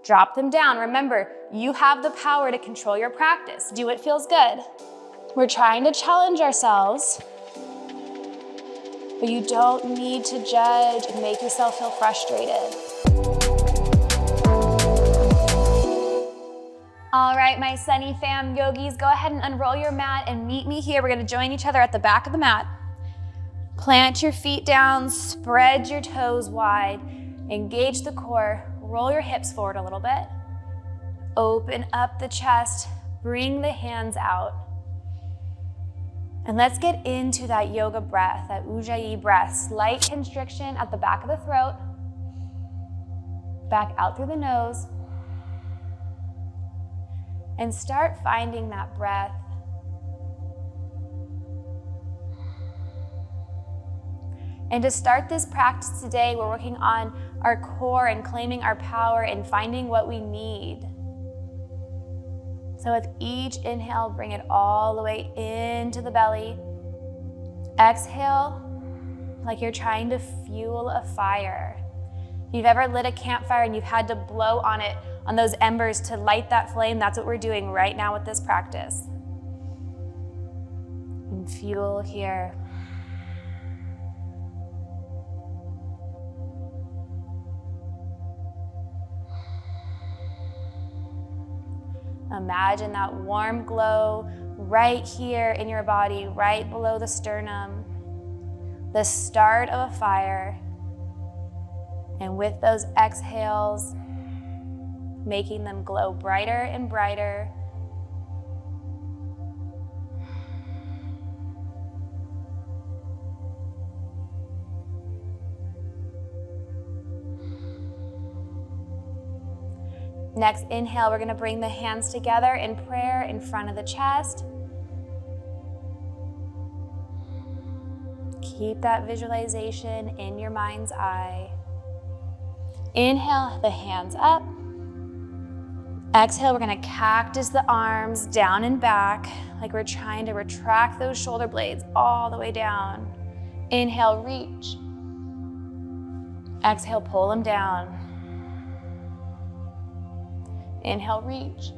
Drop them down. Remember, you have the power to control your practice. Do what feels good. We're trying to challenge ourselves, but you don't need to judge and make yourself feel frustrated. All right, my Sunny Fam yogis, go ahead and unroll your mat and meet me here. We're gonna join each other at the back of the mat. Plant your feet down, spread your toes wide, engage the core, roll your hips forward a little bit. Open up the chest, bring the hands out. And let's get into that yoga breath, that Ujjayi breath. Slight constriction at the back of the throat. Back out through the nose. And start finding that breath. And to start this practice today, we're working on our core and claiming our power and finding what we need. So with each inhale, bring it all the way into the belly. Exhale, like you're trying to fuel a fire. If you've ever lit a campfire and you've had to blow on it, on those embers to light that flame, that's what we're doing right now with this practice. And fuel here. Imagine that warm glow right here in your body, right below the sternum, the start of a fire. And with those exhales, making them glow brighter and brighter. Next inhale, we're gonna bring the hands together in prayer in front of the chest. Keep that visualization in your mind's eye. Inhale, the hands up. Exhale, we're gonna cactus the arms down and back, like we're trying to retract those shoulder blades all the way down. Inhale, reach. Exhale, pull them down. Inhale, reach.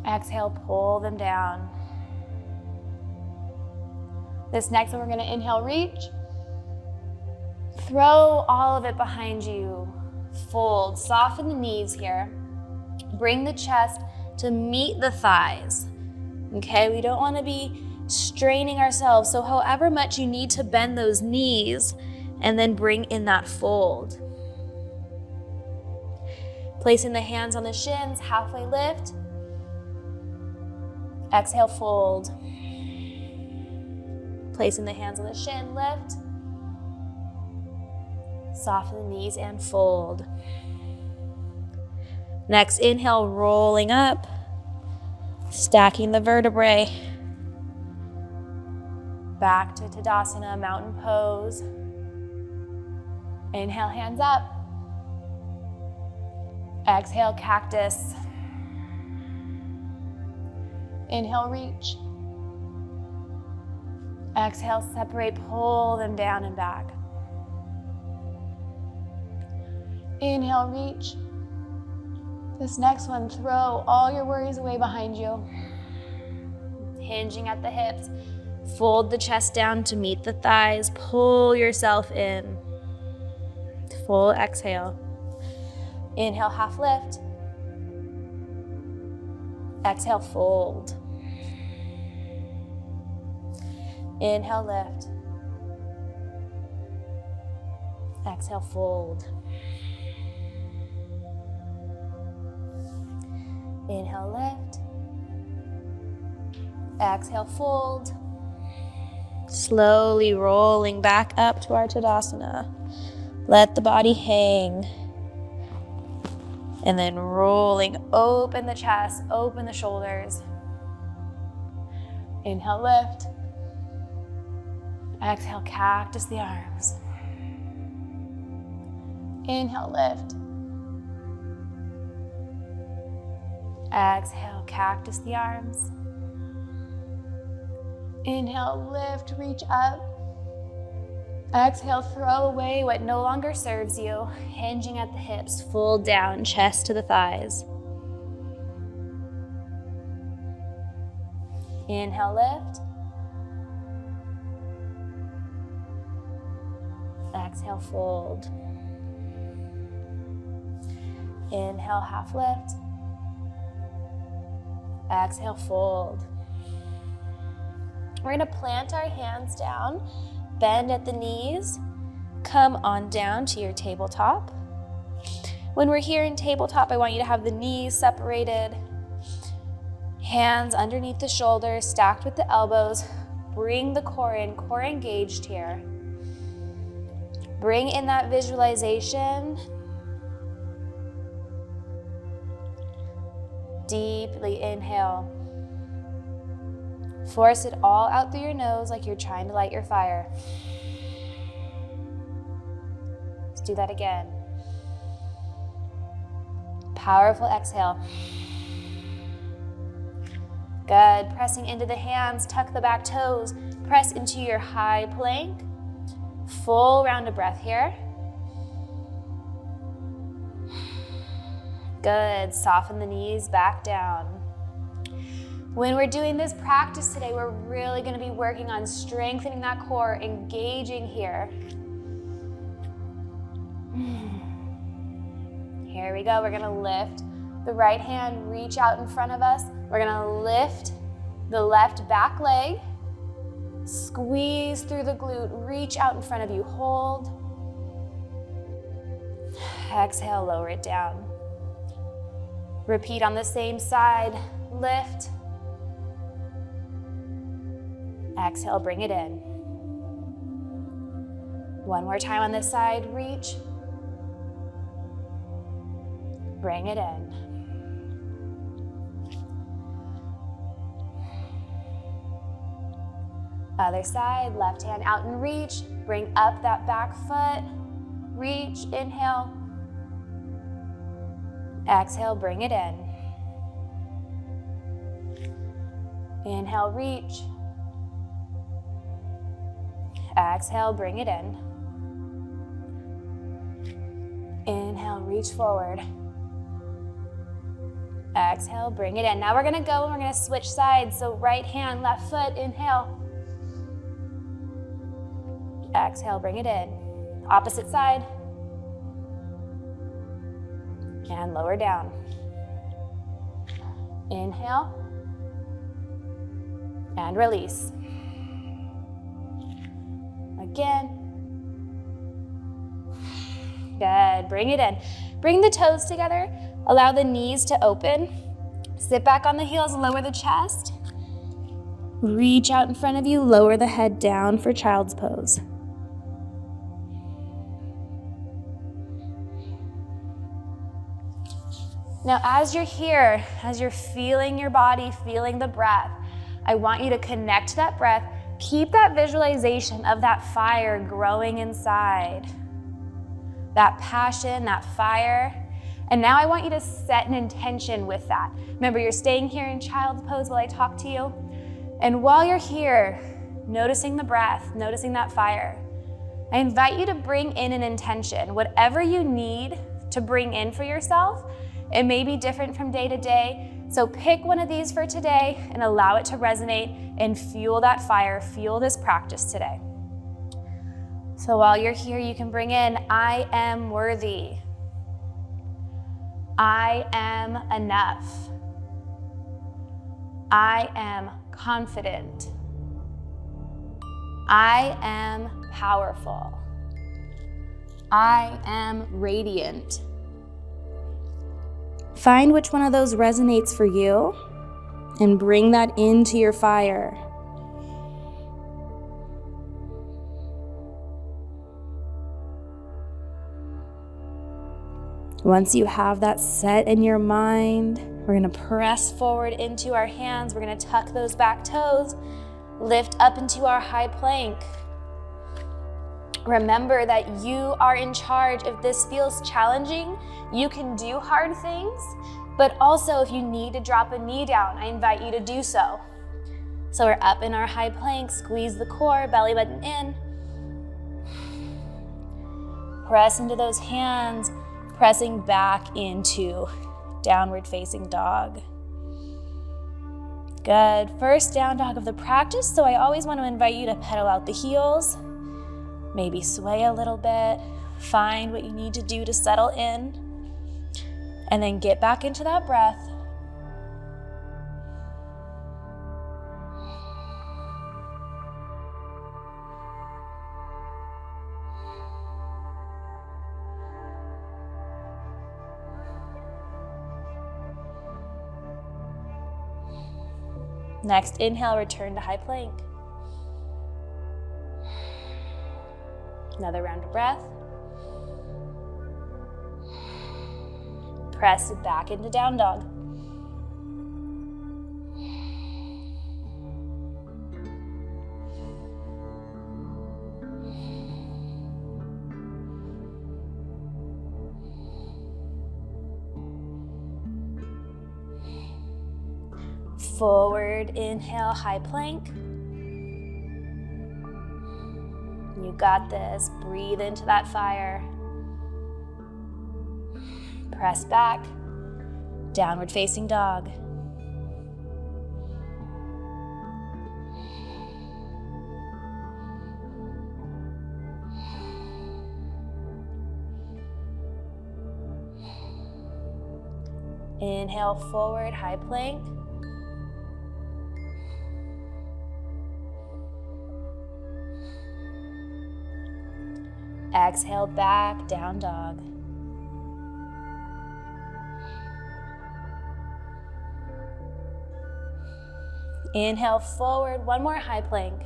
Exhale, pull them down. This next one, we're gonna inhale, reach. Throw all of it behind you. Fold, soften the knees here. Bring the chest to meet the thighs. Okay, we don't wanna be straining ourselves, so however much you need to bend those knees and then bring in that fold. Placing the hands on the shins, halfway lift. Exhale, fold. Placing the hands on the shin, lift. Soften the knees and fold. Next inhale, rolling up, stacking the vertebrae. Back to Tadasana, mountain pose. Inhale, hands up. Exhale, cactus. Inhale, reach. Exhale, separate, pull them down and back. Inhale, reach. This next one, throw all your worries away behind you. Hinging at the hips. Fold the chest down to meet the thighs. Pull yourself in. Full exhale. Inhale, half lift. Exhale, fold. Inhale, lift. Exhale, fold. Inhale, lift. Exhale, fold. Slowly rolling back up to our Tadasana. Let the body hang. And then rolling, open the chest, open the shoulders. Inhale, lift. Exhale, cactus the arms. Inhale, lift. Exhale, cactus the arms. Inhale, lift, reach up. Exhale, throw away what no longer serves you, hinging at the hips, full down, chest to the thighs. Inhale, lift. Exhale, fold. Inhale, half lift. Exhale, fold. We're gonna plant our hands down, bend at the knees, come on down to your tabletop. When we're here in tabletop, I want you to have the knees separated, hands underneath the shoulders, stacked with the elbows. Bring the core in, core engaged here. Bring in that visualization. Deeply inhale. Force it all out through your nose like you're trying to light your fire. Let's do that again. Powerful exhale. Good. Pressing into the hands, tuck the back toes, press into your high plank. Full round of breath here. Good. Soften the knees back down. When we're doing this practice today, we're really going to be working on strengthening that core, engaging here. Here we go. We're going to lift the right hand, reach out in front of us. We're going to lift the left back leg, squeeze through the glute, reach out in front of you, hold. Exhale, lower it down. Repeat on the same side, lift. Exhale, bring it in. One more time on this side, reach. Bring it in. Other side, left hand out and reach. Bring up that back foot. Reach, inhale. Exhale, bring it in. Inhale, reach. Exhale, bring it in. Inhale, reach forward. Exhale, bring it in. Now we're gonna go and we're gonna switch sides. So right hand, left foot, inhale. Exhale, bring it in. Opposite side. And lower down. Inhale. And release. Again. Good, bring it in. Bring the toes together. Allow the knees to open. Sit back on the heels, lower the chest. Reach out in front of you, lower the head down for child's pose. Now, as you're here, as you're feeling your body, feeling the breath, I want you to connect to that breath. Keep that visualization of that fire growing inside. That passion, that fire. And now I want you to set an intention with that. Remember, you're staying here in child's pose while I talk to you. And while you're here, noticing the breath, noticing that fire, I invite you to bring in an intention. Whatever you need to bring in for yourself, it may be different from day to day. So pick one of these for today and allow it to resonate and fuel that fire, fuel this practice today. So while you're here, you can bring in, I am worthy. I am enough. I am confident. I am powerful. I am radiant. Find which one of those resonates for you and bring that into your fire. Once you have that set in your mind, we're gonna press forward into our hands. We're gonna tuck those back toes, lift up into our high plank. Remember that you are in charge. If this feels challenging, you can do hard things, but also if you need to drop a knee down, I invite you to do so. So we're up in our high plank, squeeze the core, belly button in. Press into those hands, pressing back into downward facing dog. Good. First down dog of the practice, so I always want to invite you to pedal out the heels, maybe sway a little bit, find what you need to do to settle in, and then get back into that breath. Next inhale, return to high plank. Another round of breath. Press it back into down dog. Forward inhale, high plank. You got this. Breathe into that fire. Press back. Downward facing dog. Inhale forward, high plank. Exhale back, down dog. Inhale forward, one more high plank.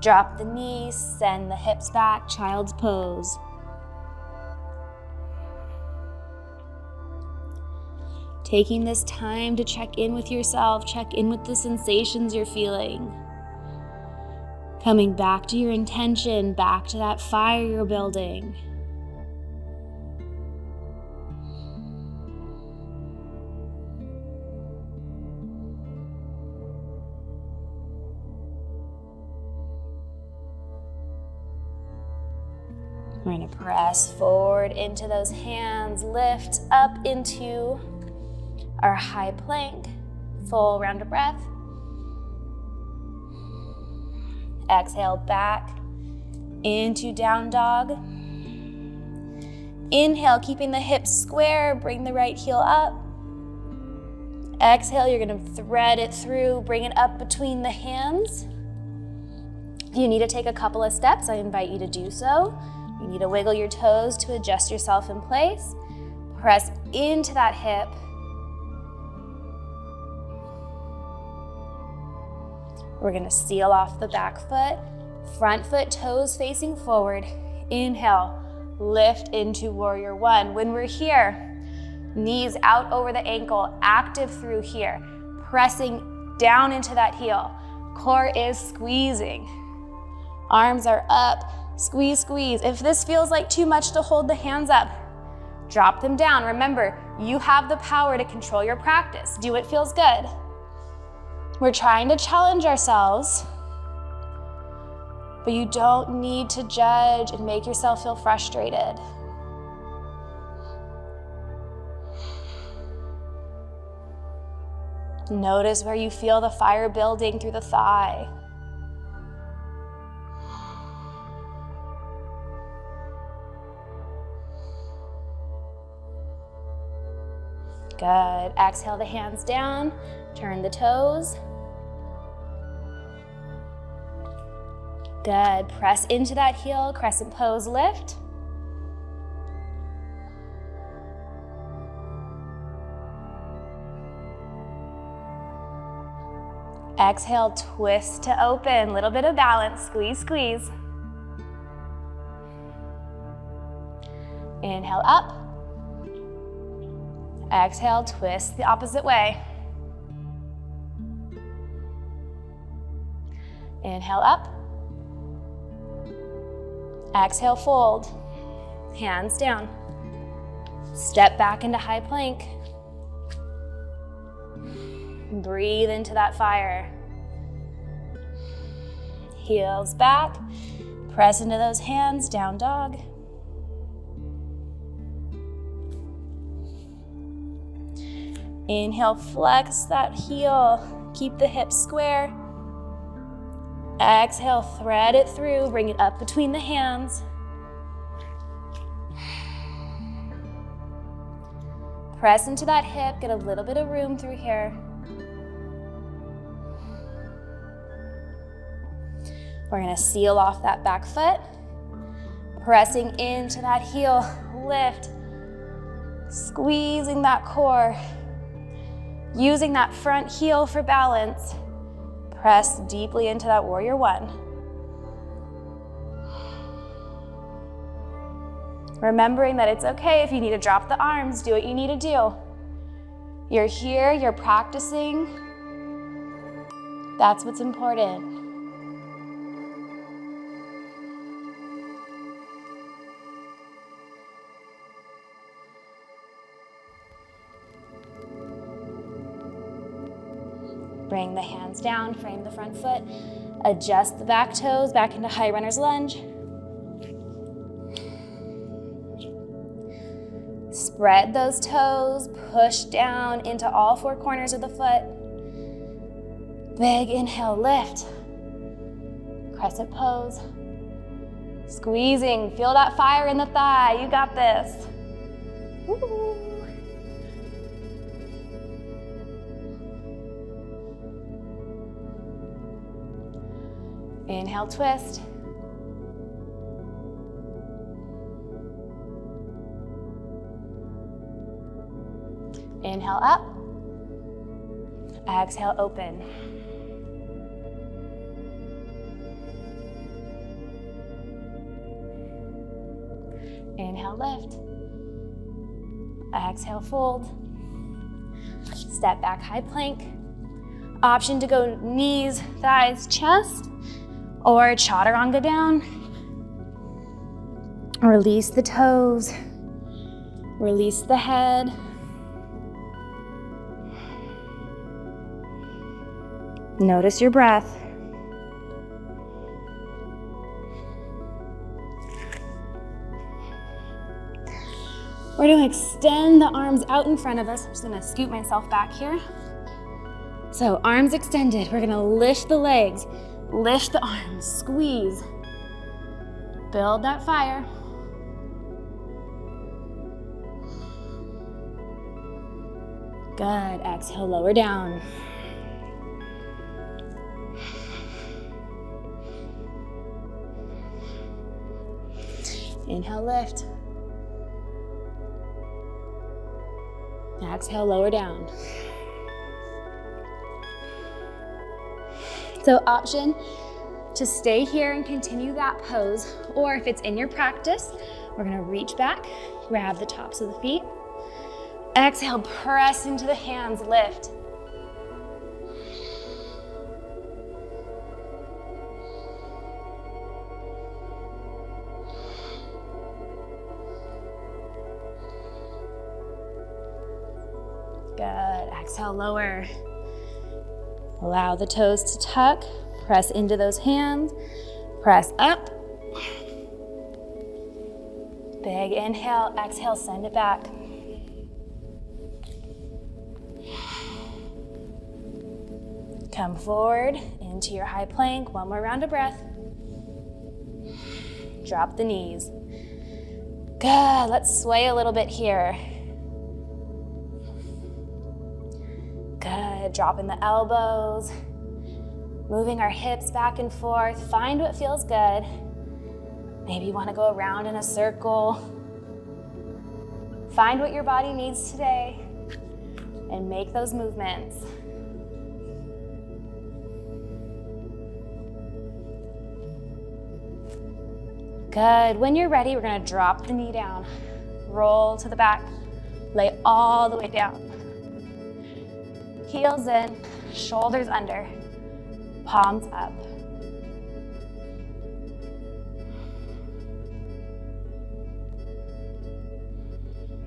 Drop the knees, send the hips back, child's pose. Taking this time to check in with yourself, check in with the sensations you're feeling. Coming back to your intention, back to that fire you're building. We're going to press forward into those hands, lift up into our high plank, full round of breath. Exhale back into down dog. Inhale, keeping the hips square, bring the right heel up. Exhale, you're gonna thread it through, bring it up between the hands. If you need to take a couple of steps, I invite you to do so. You need to wiggle your toes to adjust yourself in place. Press into that hip. We're gonna seal off the back foot, front foot, toes facing forward. Inhale, lift into warrior one. When we're here, knees out over the ankle, active through here, pressing down into that heel. Core is squeezing. Arms are up, squeeze, squeeze. If this feels like too much to hold the hands up, drop them down. Remember, you have the power to control your practice. Do what feels good. We're trying to challenge ourselves, but you don't need to judge and make yourself feel frustrated. Notice where you feel the fire building through the thigh. Good. Exhale the hands down, turn the toes. Good. Press into that heel, crescent pose, lift. Exhale, twist to open, little bit of balance, squeeze, squeeze. Inhale up. Exhale, twist the opposite way. Inhale up. Exhale, fold. Hands down. Step back into high plank. Breathe into that fire. Heels back. Press into those hands, down dog. Inhale, flex that heel. Keep the hips square. Exhale, thread it through, bring it up between the hands. Press into that hip, get a little bit of room through here. We're gonna seal off that back foot. Pressing into that heel, lift. Squeezing that core. Using that front heel for balance. Press deeply into that warrior one. Remembering that it's okay if you need to drop the arms, do what you need to do. You're here, you're practicing. That's what's important. Bring the hands down, frame the front foot. Adjust the back toes back into high runner's lunge. Spread those toes, push down into all four corners of the foot. Big inhale, lift. Crescent pose. Squeezing, feel that fire in the thigh, you got this. Woo. Inhale, twist. Inhale up. Exhale, open. Inhale, lift. Exhale, fold. Step back, high plank. Option to go knees, thighs, chest, or chaturanga down. Release the toes. Release the head. Notice your breath. We're going to extend the arms out in front of us. I'm just going to scoot myself back here. So arms extended. We're going to lift the legs, lift the arms, squeeze. Build that fire. Good. Exhale, lower down. Inhale, lift. Exhale, lower down. So option to stay here and continue that pose, or if it's in your practice, we're gonna reach back, grab the tops of the feet. Exhale, press into the hands, lift. Good. Exhale, lower. Allow the toes to tuck. Press into those hands. Press up. Big inhale. Exhale, send it back. Come forward into your high plank. One more round of breath. Drop the knees. Good. Let's sway a little bit here. Good, dropping the elbows, moving our hips back and forth. Find what feels good. Maybe you want to go around in a circle. Find what your body needs today and make those movements. Good, when you're ready, we're going to drop the knee down, roll to the back, lay all the way down. Heels in, shoulders under, palms up.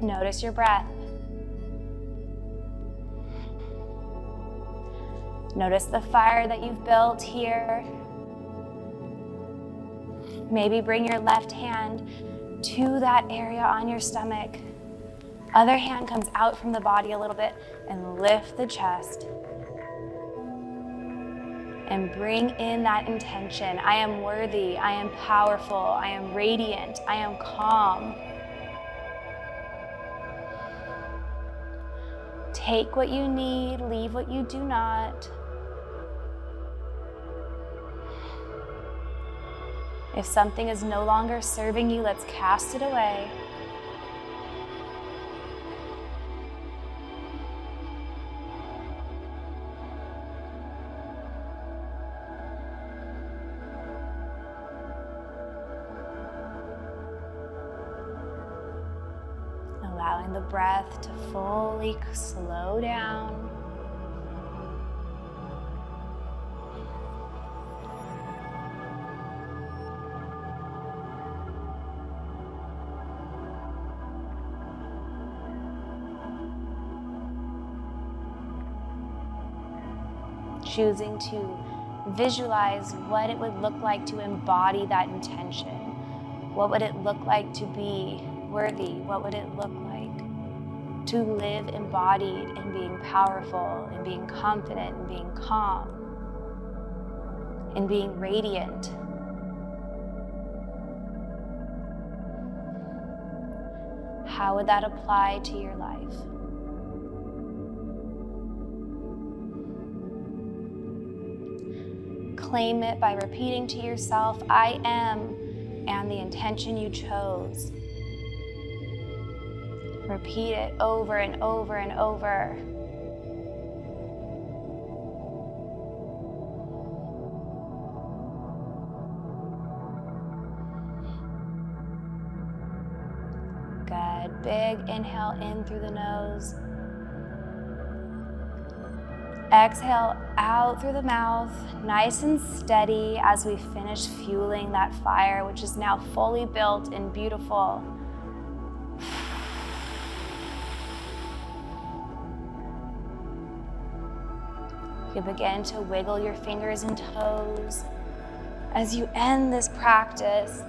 Notice your breath. Notice the fire that you've built here. Maybe bring your left hand to that area on your stomach. Other hand comes out from the body a little bit and lift the chest. And bring in that intention. I am worthy, I am powerful, I am radiant, I am calm. Take what you need, leave what you do not. If something is no longer serving you, let's cast it away. Allowing the breath to fully slow down. Choosing to visualize what it would look like to embody that intention. What would it look like to be worthy? What would it look like to live embodied in being powerful, in being confident, in being calm, in being radiant? How would that apply to your life? Claim it by repeating to yourself, I am, and the intention you chose. Repeat it over and over and over. Good. Big inhale in through the nose. Exhale out through the mouth, nice and steady as we finish fueling that fire, which is now fully built and beautiful. You begin to wiggle your fingers and toes as you end this practice.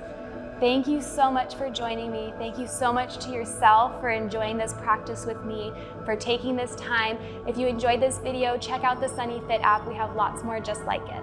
Thank you so much for joining me. Thank you so much to yourself for enjoying this practice with me, for taking this time. If you enjoyed this video, check out the Sunny Fit app. We have lots more just like it.